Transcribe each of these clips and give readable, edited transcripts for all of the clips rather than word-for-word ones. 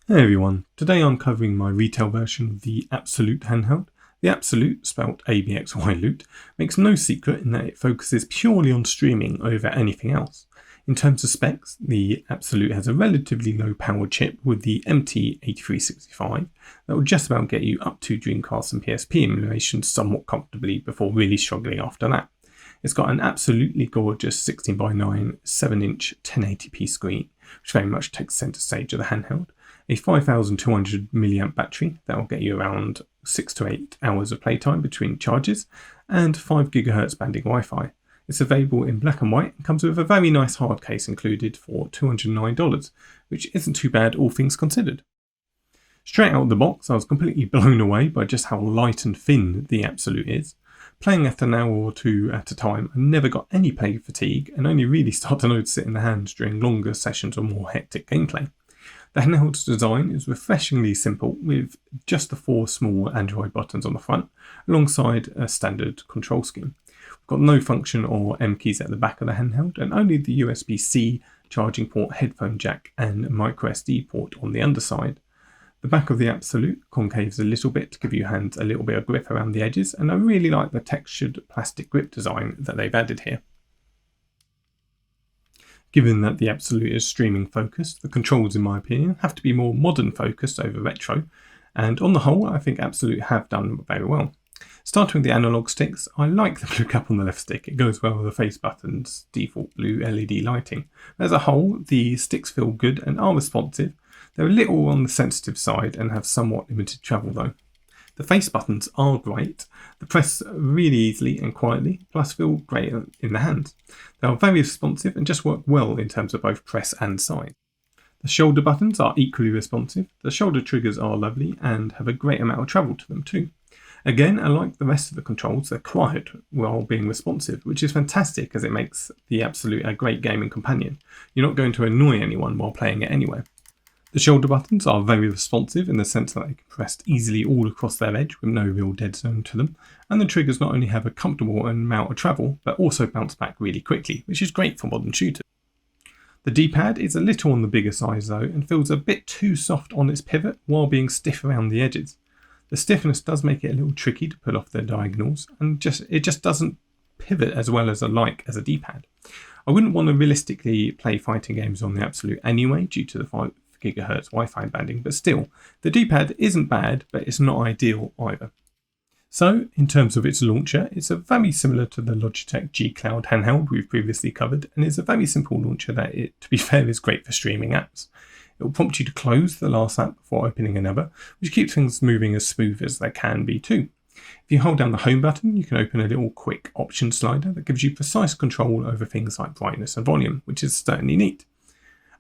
Hey everyone, today I'm covering my retail version of the ABXYLUTE handheld. The ABXYLUTE, spelled ABXYLUTE, makes no secret in that it focuses purely on streaming over anything else. In terms of specs, the ABXYLUTE has a relatively low power chip with the MT8365 that will just about get you up to Dreamcast and PSP emulation somewhat comfortably before really struggling after that. It's got an absolutely gorgeous 16:9 7-inch 1080p screen, which very much takes centre stage of the handheld. A 5200 mAh battery that will get you around 6 to 8 hours of playtime between charges, and 5 GHz banding Wi-Fi. It's available in black and white and comes with a very nice hard case included for $209, which isn't too bad all things considered. Straight out of the box, I was completely blown away by just how light and thin the ABXYLUTE is. Playing at an hour or two at a time, I never got any play fatigue and only really start to notice it in the hands during longer sessions or more hectic gameplay. The handheld's design is refreshingly simple, with just the 4 small Android buttons on the front, alongside a standard control scheme. We've got no function or M keys at the back of the handheld, and only the USB-C charging port, headphone jack and microSD port on the underside. The back of the ABXYLUTE concaves a little bit to give your hands a little bit of grip around the edges, and I really like the textured plastic grip design that they've added here. Given that the ABXYLUTE is streaming focused, the controls in my opinion have to be more modern focused over retro, and on the whole I think ABXYLUTE have done very well. Starting with the analog sticks, I like the blue cap on the left stick. It goes well with the face button's default blue LED lighting. As a whole, the sticks feel good and are responsive. They're a little on the sensitive side and have somewhat limited travel though. The face buttons are great. They press really easily and quietly, plus feel great in the hand. They are very responsive and just work well in terms of both press and size. The shoulder buttons are equally responsive. The shoulder triggers are lovely and have a great amount of travel to them too. Again, unlike the rest of the controls, they're quiet while being responsive, which is fantastic as it makes the ABXYLUTE a great gaming companion. You're not going to annoy anyone while playing it anyway. The shoulder buttons are very responsive in the sense that they can press easily all across their edge with no real dead zone to them, and the triggers not only have a comfortable amount of travel, but also bounce back really quickly, which is great for modern shooters. The D-pad is a little on the bigger size though, and feels a bit too soft on its pivot while being stiff around the edges. The stiffness does make it a little tricky to pull off the diagonals, and it just doesn't pivot as well as as a D-pad. I wouldn't want to realistically play fighting games on the ABXYLUTE anyway due to the 5 GHz Wi-Fi banding, but still, the D-pad isn't bad, but it's not ideal either. So, in terms of its launcher, it's a very similar to the Logitech G Cloud handheld we've previously covered, and is a very simple launcher that, to be fair, is great for streaming apps. It will prompt you to close the last app before opening another, which keeps things moving as smooth as they can be too. If you hold down the home button, you can open a little quick option slider that gives you precise control over things like brightness and volume, which is certainly neat.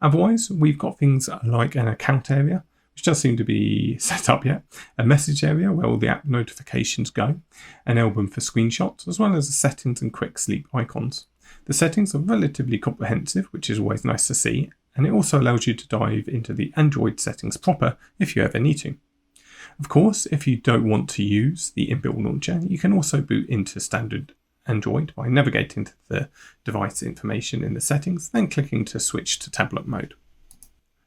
Otherwise, we've got things like an account area, which does seem to be set up yet, a message area where all the app notifications go, an album for screenshots, as well as the settings and quick sleep icons. The settings are relatively comprehensive, which is always nice to see, and it also allows you to dive into the Android settings proper if you ever need to. Of course, if you don't want to use the inbuilt launcher, you can also boot into standard Android by navigating to the device information in the settings, then clicking to switch to tablet mode.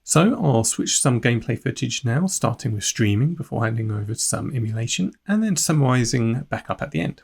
So I'll switch some gameplay footage now, starting with streaming before handing over to some emulation, and then summarising back up at the end.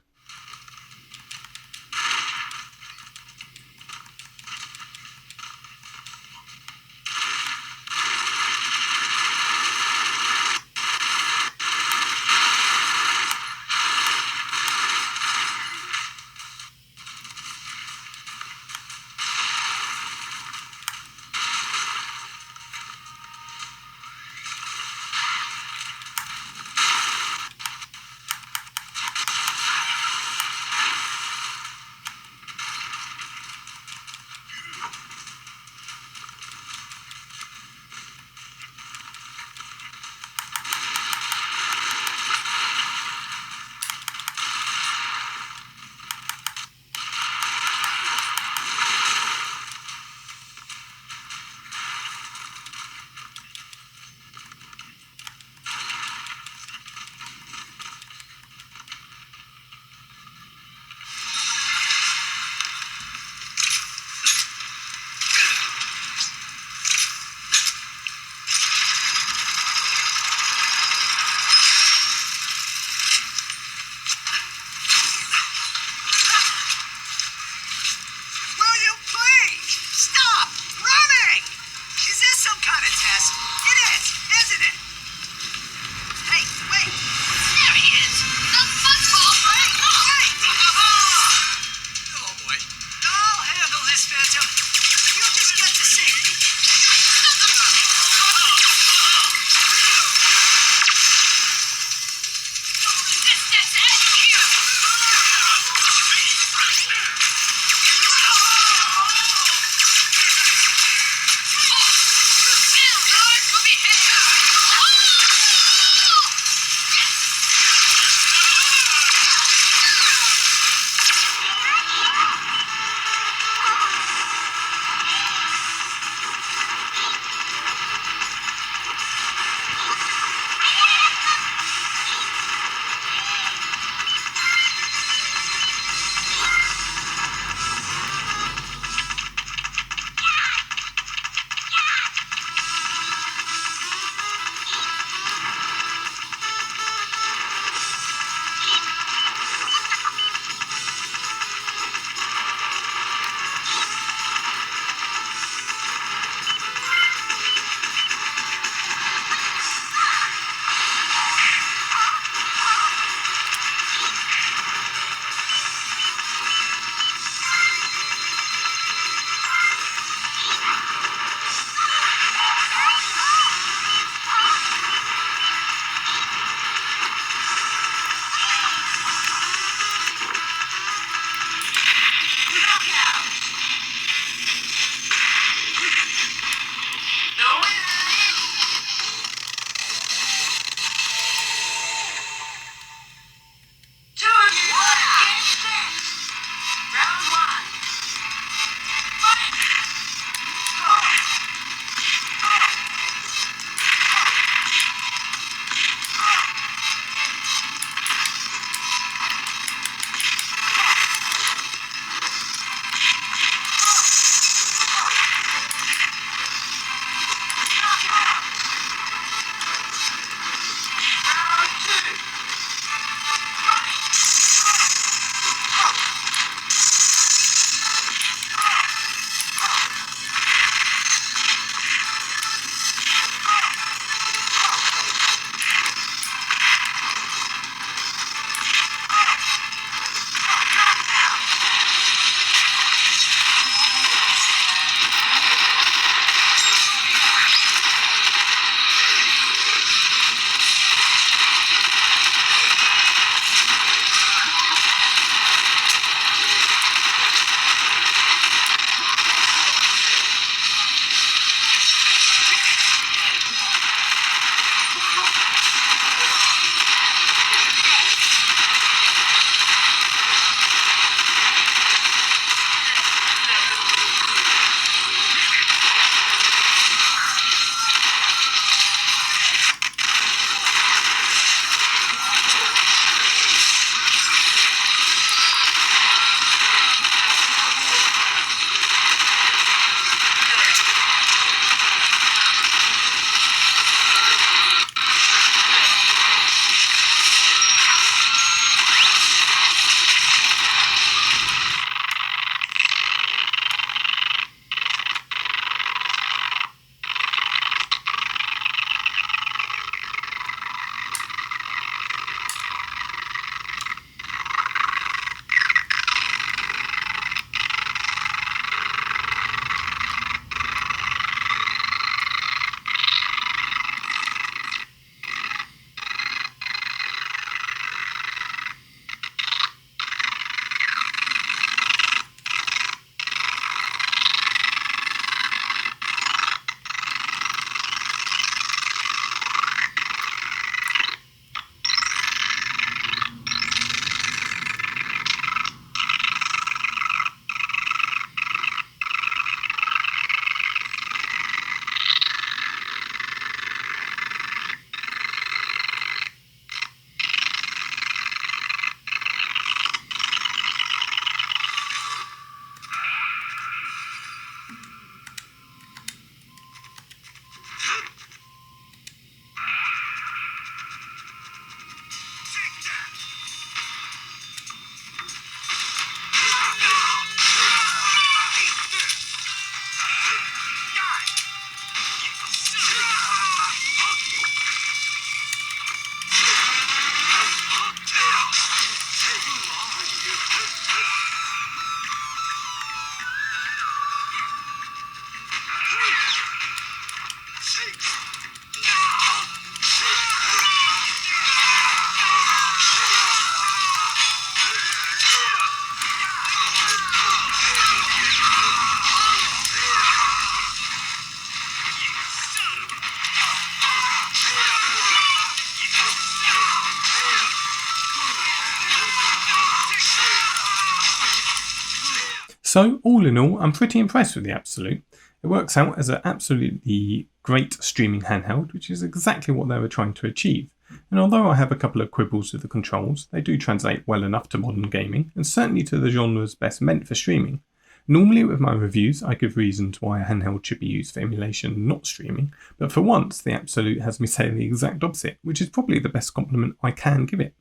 So all in all, I'm pretty impressed with the Absolute. It works out as an absolutely great streaming handheld, which is exactly what they were trying to achieve. And although I have a couple of quibbles with the controls, they do translate well enough to modern gaming, and certainly to the genres best meant for streaming. Normally with my reviews, I give reasons why a handheld should be used for emulation, not streaming, but for once the Absolute has me saying the exact opposite, which is probably the best compliment I can give it.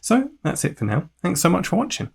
So that's it for now. Thanks so much for watching.